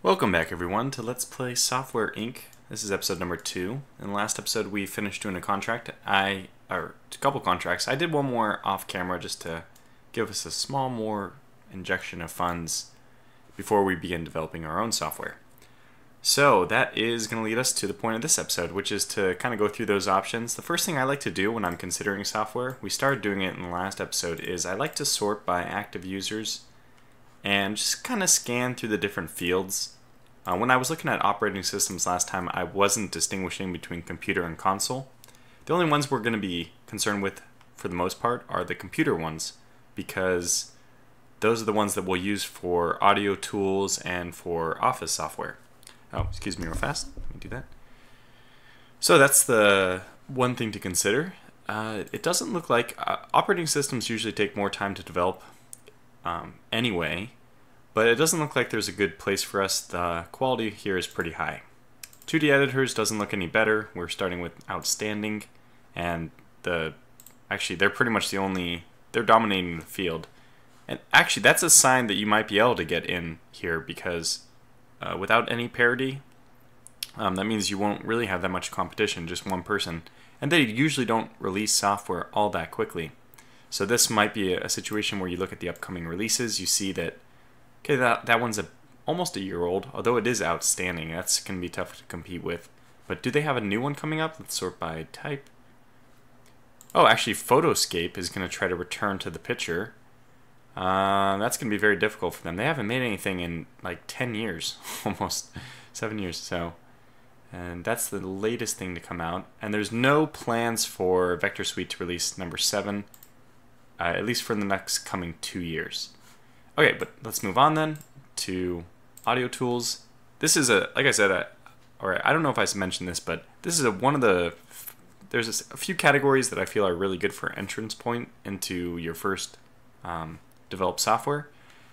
Welcome back everyone to Let's Play Software Inc. This is episode number 2. In the last episode we finished doing a contract. A couple contracts. I did one more off camera just to give us a small more injection of funds before we begin developing our own software. So that is going to lead us to the point of this episode, which is to kind of go through those options. The first thing I like to do when I'm considering software, we started doing it in the last episode, is I like to sort by active users and just kind of scan through the different fields. When I was looking at operating systems last time, I wasn't distinguishing between computer and console. The only ones we're going to be concerned with, for the most part, are the computer ones, because those are the ones that we'll use for audio tools and for office software. Oh, excuse me real fast. Let me do that. So that's the one thing to consider. It doesn't look like operating systems usually take more time to develop anyway. But it doesn't look like there's a good place for us. The quality here is pretty high. 2D editors doesn't look any better. We're starting with outstanding, and actually they're pretty much they're dominating the field. And actually that's a sign that you might be able to get in here, because without any parity, that means you won't really have that much competition, just one person. And they usually don't release software all that quickly. So this might be a situation where you look at the upcoming releases, you see that okay, that one's almost a year old, although it is outstanding. That's going to be tough to compete with. But do they have a new one coming up? Let's sort by type. Oh, actually, Photoscape is going to try to return to the picture. That's going to be very difficult for them. They haven't made anything in like 10 years, almost 7 years. And that's the latest thing to come out. And there's no plans for Vector Suite to release number 7, at least for the next coming 2 years. Okay, but let's move on then to audio tools. This is like I said, or I don't know if I mentioned this, but this is there's a few categories that I feel are really good for entrance point into your first developed software.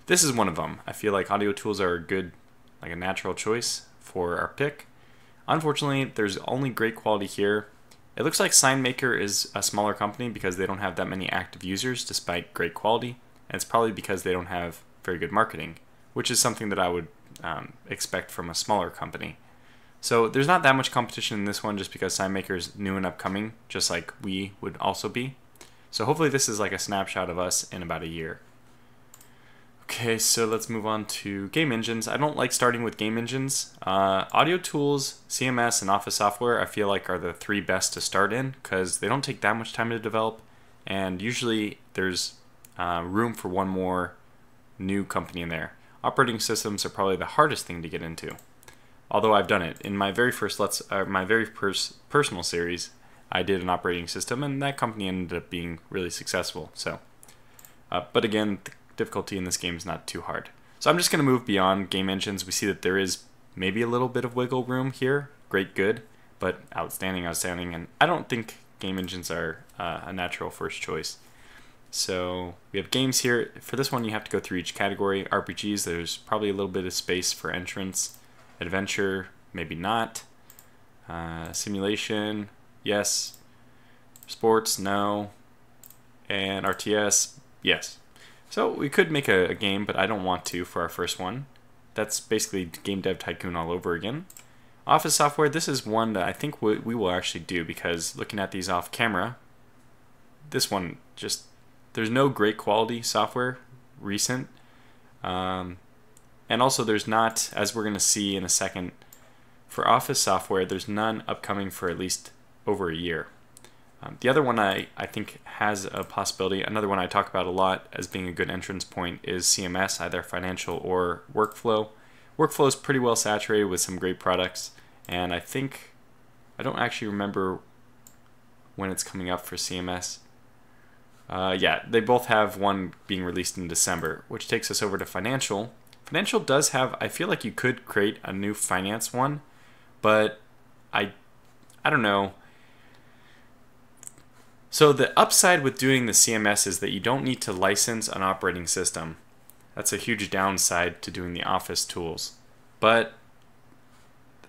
This is one of them. I feel like audio tools are a natural choice for our pick. Unfortunately, there's only great quality here. It looks like SignMaker is a smaller company because they don't have that many active users despite great quality. And it's probably because they don't have very good marketing, which is something that I would expect from a smaller company. So there's not that much competition in this one just because SignMaker is new and upcoming, just like we would also be. So hopefully this is like a snapshot of us in about a year. Okay, so let's move on to game engines. I don't like starting with game engines. Audio tools, CMS, and office software I feel like are the 3 best to start in because they don't take that much time to develop, and usually there's room for one more new company in there. Operating systems are probably the hardest thing to get into, although I've done it. In my very first personal series, I did an operating system, and that company ended up being really successful. So, but again, the difficulty in this game is not too hard. So I'm just going to move beyond game engines. We see that there is maybe a little bit of wiggle room here. Great, good, but outstanding, and I don't think game engines are a natural first choice. So we have games here. For this one you have to go through each category. RPGs, there's probably a little bit of space for entrance. Adventure, maybe not. Simulation, yes. Sports, no. And RTS, yes. So we could make a game, but I don't want to for our first one. That's basically Game Dev Tycoon all over again. Office software, this is one that I think we will actually do, because looking at these off camera, this one just... there's no great quality software recent, and also there's not, as we're going to see in a second, for office software there's none upcoming for at least over a year. The other one I think has a possibility, another one I talk about a lot as being a good entrance point, is CMS, either financial or workflow. Workflow is pretty well saturated with some great products, and I don't actually remember when it's coming up for CMS. Yeah, they both have one being released in December, which takes us over to financial. Financial does have, I feel like you could create a new finance one, but I don't know. So the upside with doing the CMS is that you don't need to license an operating system. That's a huge downside to doing the office tools. But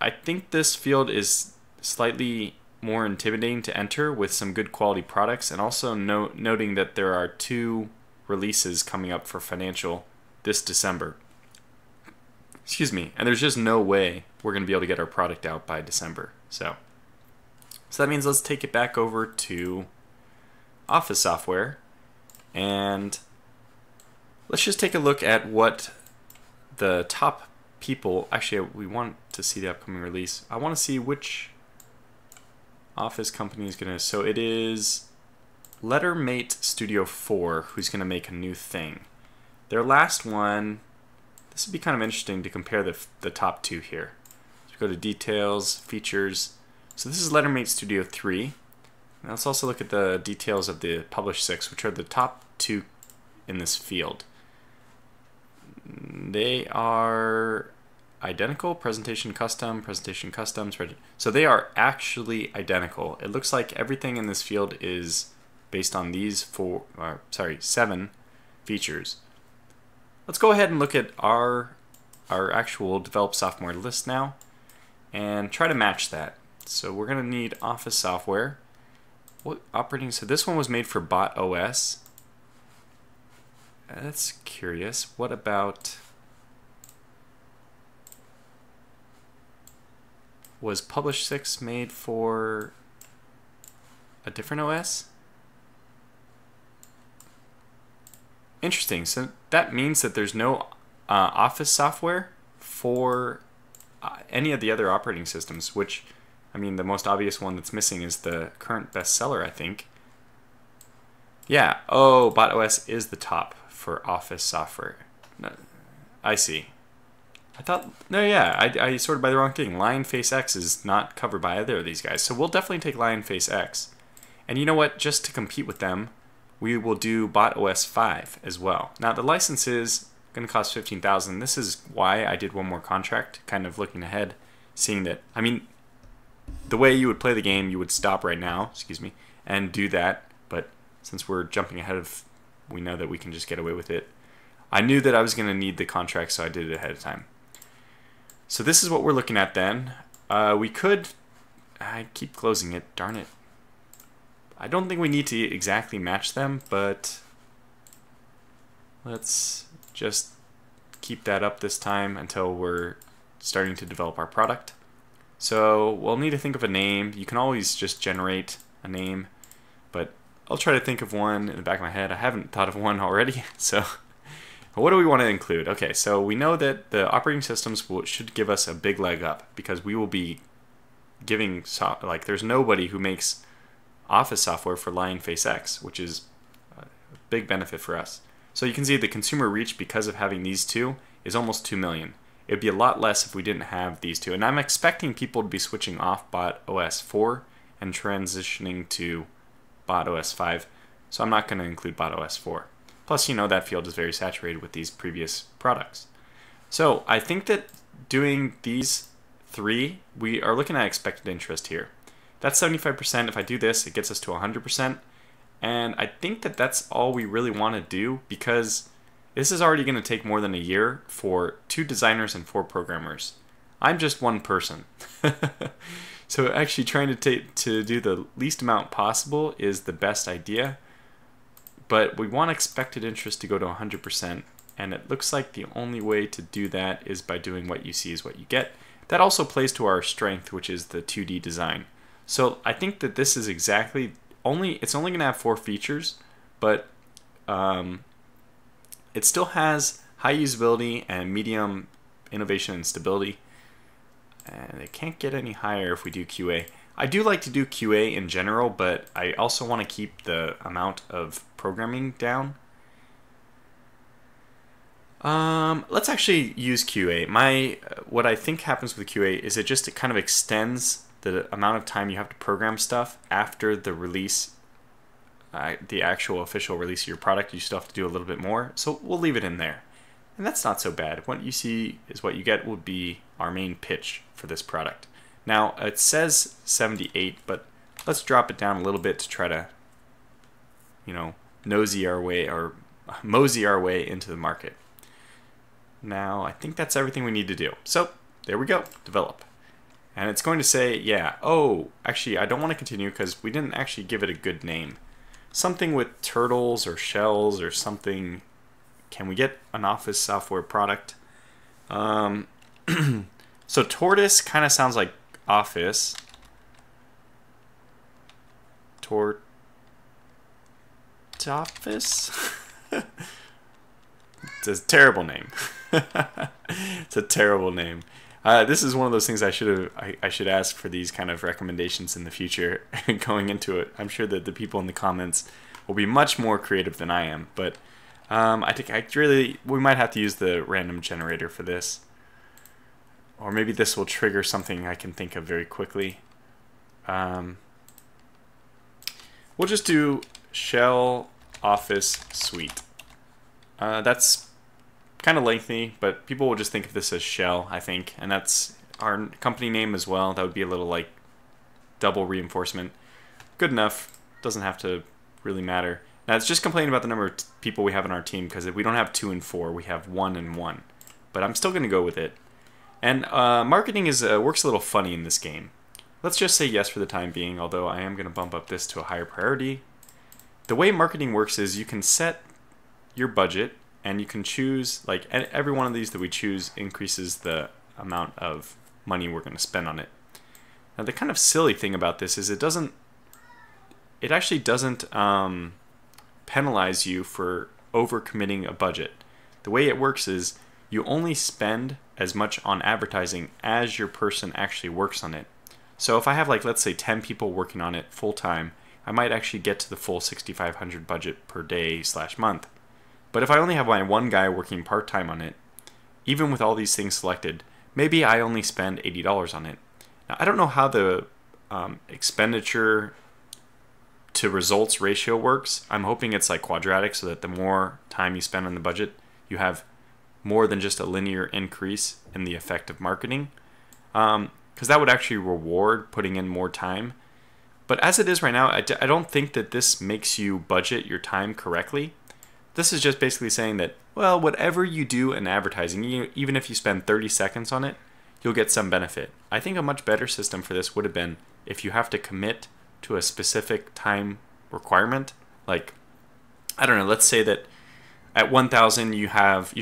I think this field is slightly more intimidating to enter with some good quality products, and also noting that there are 2 releases coming up for financial this December. Excuse me. And there's just no way we're going to be able to get our product out by December. So that means let's take it back over to Office software, and let's just take a look at what the top people, actually we want to see the upcoming release. I want to see which Office company is going to, so it is Lettermate Studio 4 who's going to make a new thing. Their last one, this would be kind of interesting to compare the top two here. So go to details, features. So this is Lettermate Studio 3. Now let's also look at the details of the Publish 6, which are the top two in this field. They are identical, presentation custom, presentation customs. So they are actually identical. It looks like everything in this field is based on these 7 features. Let's go ahead and look at our actual developed software list now and try to match that. So we're going to need Office software. What operating? So this one was made for Bot OS. That's curious. What about, was Publish 6 made for a different OS? Interesting. So that means that there's no Office software for any of the other operating systems, which, I mean, the most obvious one that's missing is the current bestseller, I think. Yeah, oh, Bot OS is the top for Office software. No, I see. I thought, no, yeah, I sorted by the wrong thing. Lionface X is not covered by either of these guys, so we'll definitely take Lionface X. And you know what, just to compete with them, we will do Bot OS 5 as well. Now the license is going to cost $15,000. This is why I did one more contract, kind of looking ahead, seeing that, I mean, the way you would play the game, you would stop right now, excuse me, and do that, but since we're jumping ahead of, we know that we can just get away with it. I knew that I was going to need the contract, so I did it ahead of time. So this is what we're looking at then. We could, I keep closing it, darn it. I don't think we need to exactly match them, but let's just keep that up this time until we're starting to develop our product. So we'll need to think of a name. You can always just generate a name, but I'll try to think of one in the back of my head. I haven't thought of one already, so what do we want to include? Okay, so we know that the operating systems should give us a big leg up because we will be giving, like, there's nobody who makes Office software for Lionface X, which is a big benefit for us. So you can see the consumer reach because of having these two is almost 2 million. It would be a lot less if we didn't have these two. And I'm expecting people to be switching off Bot OS 4 and transitioning to Bot OS 5. So I'm not going to include Bot OS 4. Plus, you know, that field is very saturated with these previous products. So I think that doing these 3, we are looking at expected interest here. That's 75%. If I do this, it gets us to 100%. And I think that that's all we really want to do because this is already going to take more than a year for 2 designers and 4 programmers. I'm just one person. So actually trying to do the least amount possible is the best idea. But we want expected interest to go to 100%. And it looks like the only way to do that is by doing what you see is what you get. That also plays to our strength, which is the 2D design. So I think that this is exactly it's only going to have 4 features, but it still has high usability and medium innovation and stability. And it can't get any higher if we do QA. I do like to do QA in general, but I also want to keep the amount of programming down. Let's actually use QA. What I think happens with QA is it kind of extends the amount of time you have to program stuff after the release, the actual official release of your product. You still have to do a little bit more, so we'll leave it in there. And that's not so bad. What you see is what you get would be our main pitch for this product. Now, it says 78, but let's drop it down a little bit to try to, you know, mosey our way into the market. Now, I think that's everything we need to do. So, there we go, develop. And it's going to say, yeah, oh, actually, I don't want to continue because we didn't actually give it a good name. Something with turtles or shells or something. Can we get an Office software product? So tortoise kind of sounds like office. Office. It's a terrible name. It's a terrible name. This is one of those things I should ask for these kind of recommendations in the future going into it. I'm sure that the people in the comments will be much more creative than I am, but I think we might have to use the random generator for this. Or maybe this will trigger something I can think of very quickly. We'll just do shell office suite. That's kind of lengthy, but people will just think of this as shell, I think, and that's our company name as well. That would be a little like double reinforcement. Good enough. Doesn't have to really matter. Now it's just complaining about the number of people we have in our team, because if we don't have 2 and 4, we have 1 and 1. But I'm still going to go with it. And marketing works a little funny in this game. Let's just say yes for the time being, although I am going to bump up this to a higher priority. The way marketing works is you can set your budget, and you can choose, like, every one of these that we choose increases the amount of money we're going to spend on it. Now the kind of silly thing about this is it actually doesn't penalize you for overcommitting a budget. The way it works is you only spend as much on advertising as your person actually works on it. So if I have, like, let's say 10 people working on it full time, I might actually get to the full $6,500 budget per day / month. But if I only have my one guy working part-time on it, even with all these things selected, maybe I only spend $80 on it. Now, I don't know how the expenditure to results ratio works. I'm hoping it's like quadratic, so that the more time you spend on the budget, you have more than just a linear increase in the effect of marketing. Because that would actually reward putting in more time. But as it is right now, I don't think that this makes you budget your time correctly. This is just basically saying that, well, whatever you do in advertising, even if you spend 30 seconds on it, you'll get some benefit. I think a much better system for this would have been if you have to commit to a specific time requirement. Like, I don't know, let's say that at 1,000 you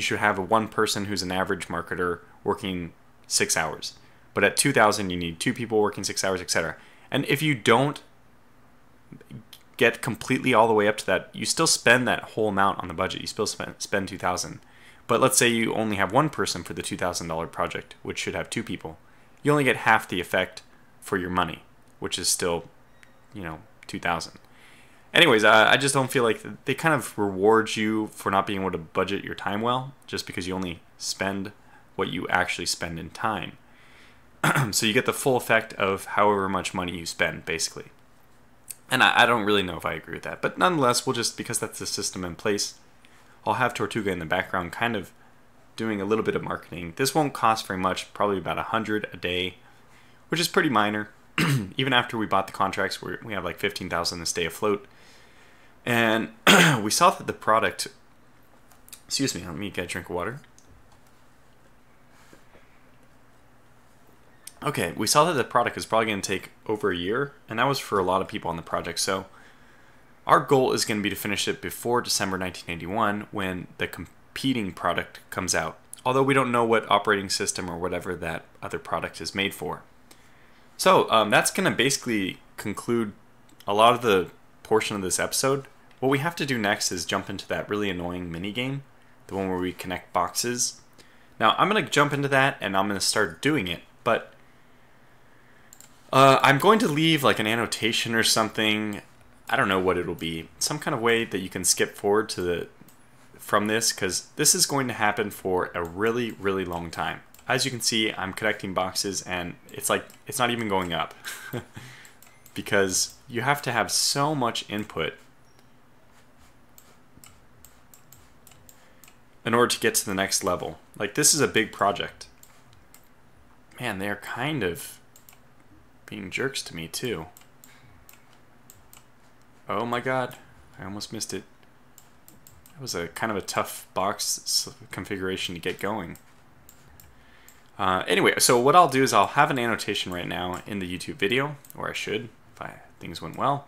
should have one person who's an average marketer working 6 hours. But at 2,000 you need 2 people working 6 hours, etc. And if you don't get completely all the way up to that, you still spend that whole amount on the budget. You still spend 2,000. But let's say you only have one person for the $2,000 project, which should have 2 people. You only get half the effect for your money, which is still, 2,000. Anyways, I just don't feel like they kind of reward you for not being able to budget your time well, just because you only spend what you actually spend in time. So you get the full effect of however much money you spend, basically. And I don't really know if I agree with that. But nonetheless, because that's the system in place, I'll have Tortuga in the background kind of doing a little bit of marketing. This won't cost very much, probably about 100 a day, which is pretty minor. Even after we bought the contracts, we have like 15,000 to stay afloat. And we saw that the product... Excuse me, let me get a drink of water. Okay, we saw that the product is probably going to take over a year, and that was for a lot of people on the project. So our goal is going to be to finish it before December 1981 when the competing product comes out. Although we don't know what operating system or whatever that other product is made for. So that's going to basically conclude a lot of the portion of this episode. What we have to do next is jump into that really annoying mini game, the one where we connect boxes. Now I'm going to jump into that and I'm going to start doing it, but I'm going to leave like an annotation or something. I don't know what it'll be. Some kind of way that you can skip forward from this, because this is going to happen for a really, really long time. As you can see, I'm connecting boxes and it's not even going up because you have to have so much input in order to get to the next level. Like, this is a big project. Man, they're kind of being jerks to me too. Oh my god, I almost missed it. That was a kind of a tough box configuration to get going. Anyway, so what I'll do is I'll have an annotation right now in the YouTube video, or I should, if things went well.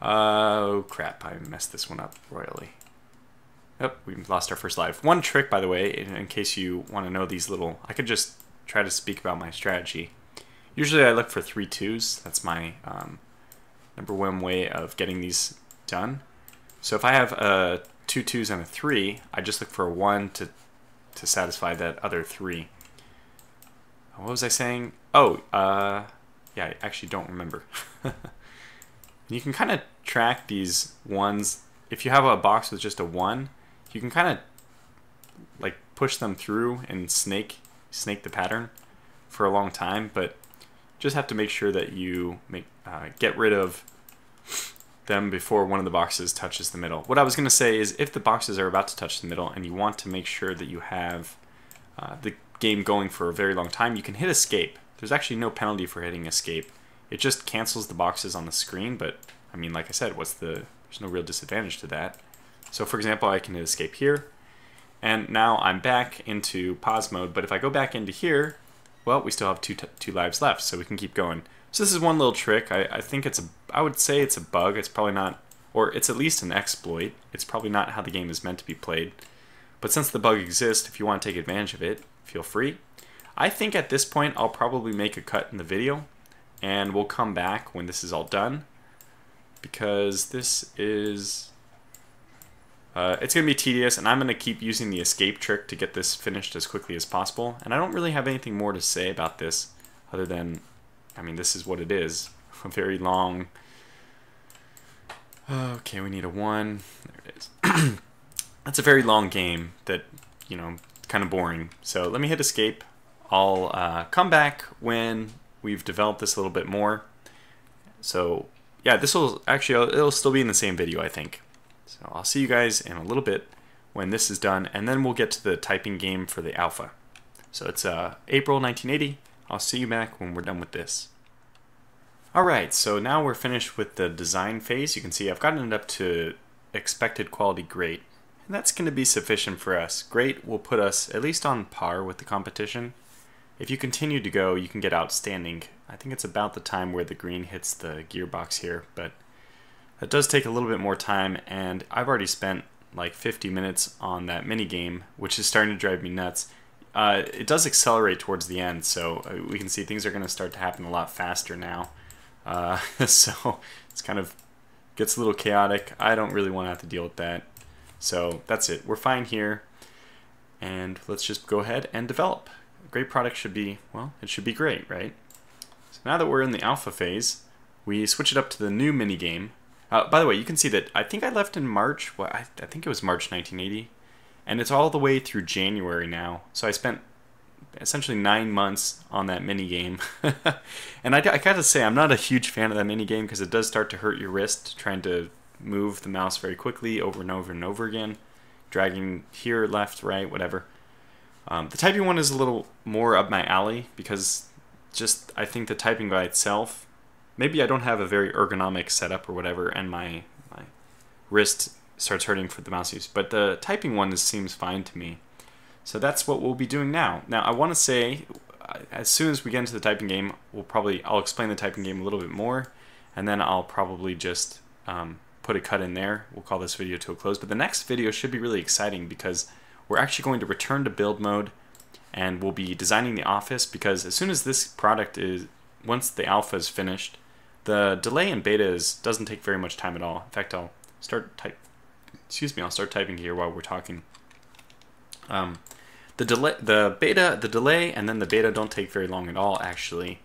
Oh crap, I messed this one up royally. Oh, we lost our first live. One trick, by the way, in case you want to know these little, I could just try to speak about my strategy. Usually I look for 3 2s. That's my number one way of getting these done. So if I have 2 2s and a 3, I just look for a 1 to satisfy that other 3. What was I saying? Oh, yeah, I actually don't remember. You can kind of track these ones. If you have a box with just a 1, you can kind of like push them through and snake the pattern for a long time, but just have to make sure that you get rid of them before one of the boxes touches the middle. What I was going to say is if the boxes are about to touch the middle and you want to make sure that you have the game going for a very long time, you can hit escape. There's actually no penalty for hitting escape. It just cancels the boxes on the screen, but I mean, like I said, there's no real disadvantage to that. So for example, I can hit escape here, and now I'm back into pause mode, but if I go back into here, well, we still have two lives left, so we can keep going. So this is one little trick. I think I would say it's a bug. It's probably not, or it's at least an exploit. It's probably not how the game is meant to be played. But since the bug exists, if you want to take advantage of it, feel free. I think at this point, I'll probably make a cut in the video, and we'll come back when this is all done, because this is, it's going to be tedious, and I'm going to keep using the escape trick to get this finished as quickly as possible. And I don't really have anything more to say about this, other than, I mean, this is what it is. A very long, okay, we need a 1, there it is. That's a very long game that, you know, kind of boring. So let me hit escape. I'll come back when we've developed this a little bit more. So yeah, this will actually, it'll still be in the same video, I think. So I'll see you guys in a little bit when this is done, and then we'll get to the typing game for the alpha. So it's April 1980. I'll see you back when we're done with this. Alright, so now we're finished with the design phase. You can see I've gotten it up to expected quality great, and that's going to be sufficient for us. Great will put us at least on par with the competition. If you continue to go, you can get outstanding. I think it's about the time where the green hits the gearbox here, but that does take a little bit more time, and I've already spent like 50 minutes on that mini game, which is starting to drive me nuts. It does accelerate towards the end, so we can see things are going to start to happen a lot faster now. So it's kind of gets a little chaotic. I don't really want to have to deal with that. So that's it. We're fine here, and let's just go ahead and develop. A great product should be, well, it should be great, right? So now that we're in the alpha phase, we switch it up to the new mini game. By the way, you can see that I think I left in March. Well, I think it was March 1980, and it's all the way through January now. So I spent essentially 9 months on that mini game. And I gotta say, I'm not a huge fan of that mini game because it does start to hurt your wrist trying to move the mouse very quickly over and over and over again, dragging here, left, right, whatever. The typing one is a little more up my alley because just I think the typing by itself, maybe I don't have a very ergonomic setup or whatever, and my wrist starts hurting for the mouse use. But the typing one seems fine to me. So that's what we'll be doing now. Now I want to say, as soon as we get into the typing game, I'll explain the typing game a little bit more, and then I'll probably just put a cut in there. We'll call this video to a close. But the next video should be really exciting because we're actually going to return to build mode, and we'll be designing the office, because as soon as this product is, once the alpha is finished, the delay in beta doesn't take very much time at all. In fact, I'll start typing here while we're talking. The delay, and then the beta don't take very long at all, actually.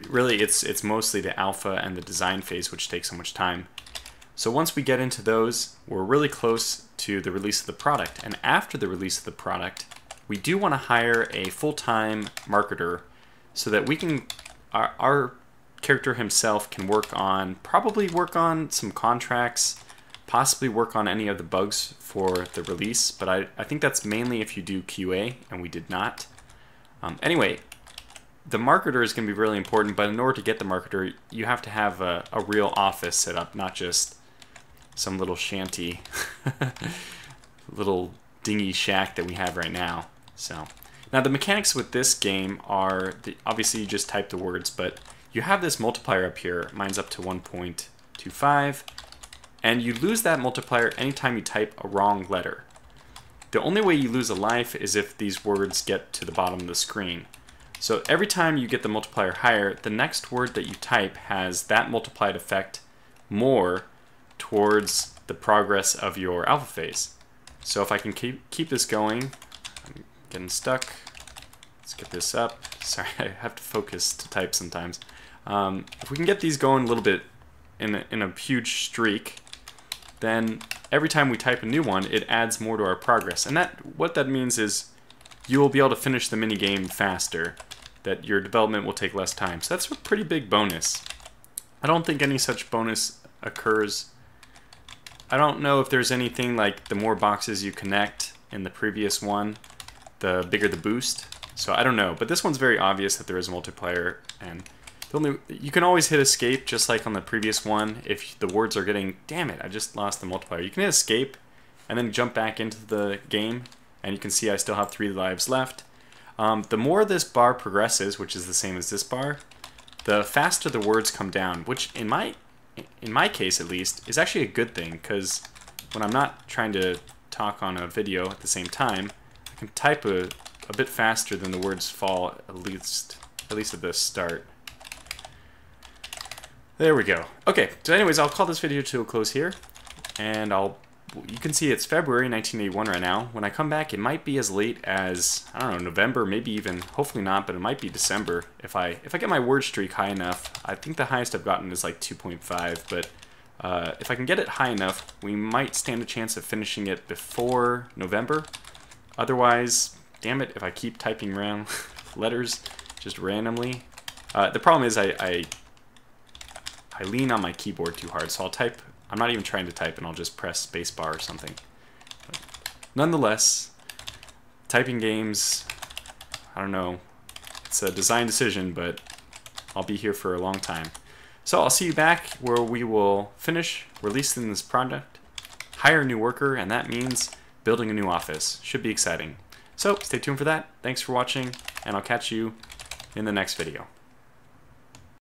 Really, it's mostly the alpha and the design phase which takes so much time. So once we get into those, we're really close to the release of the product. And after the release of the product, we do want to hire a full-time marketer so that we can, our character himself can probably work on some contracts, possibly work on any of the bugs for the release, but I think that's mainly if you do QA, and we did not. Anyway, the marketer is going to be really important, but in order to get the marketer, you have to have a real office set up, not just some little shanty, little dingy shack that we have right now. So now the mechanics with this game are, obviously you just type the words, but you have this multiplier up here. Mine's up to 1.25. And you lose that multiplier anytime you type a wrong letter. The only way you lose a life is if these words get to the bottom of the screen. So every time you get the multiplier higher, the next word that you type has that multiplied effect more towards the progress of your alpha phase. So if I can keep this going, I'm getting stuck. Let's get this up. Sorry, I have to focus to type sometimes. If we can get these going a little bit in a huge streak, then every time we type a new one, it adds more to our progress. And what that means is you will be able to finish the mini game faster, that your development will take less time. So that's a pretty big bonus. I don't think any such bonus occurs. I don't know if there's anything like the more boxes you connect in the previous one, the bigger the boost. So I don't know, but this one's very obvious that there is a multiplier, and you can always hit escape just like on the previous one if the words are getting, damn it, I just lost the multiplier. You can hit escape and then jump back into the game, and you can see I still have 3 lives left. The more this bar progresses, which is the same as this bar, the faster the words come down, which in my case at least is actually a good thing, because when I'm not trying to talk on a video at the same time, I can type a bit faster than the words fall, at least at the start. There we go. Okay, so anyways, I'll call this video to a close here, and you can see it's February 1981 right now. When I come back, it might be as late as, I don't know, November, maybe even, hopefully not, but it might be December. If I get my word streak high enough, I think the highest I've gotten is like 2.5, but if I can get it high enough, we might stand a chance of finishing it before November. Otherwise, damn it, if I keep typing around letters just randomly. The problem is I lean on my keyboard too hard, so I'm not even trying to type, and I'll just press spacebar or something. But nonetheless, typing games, I don't know, it's a design decision, but I'll be here for a long time. So I'll see you back where we will finish releasing this product, hire a new worker, and that means building a new office. Should be exciting. So stay tuned for that. Thanks for watching, and I'll catch you in the next video.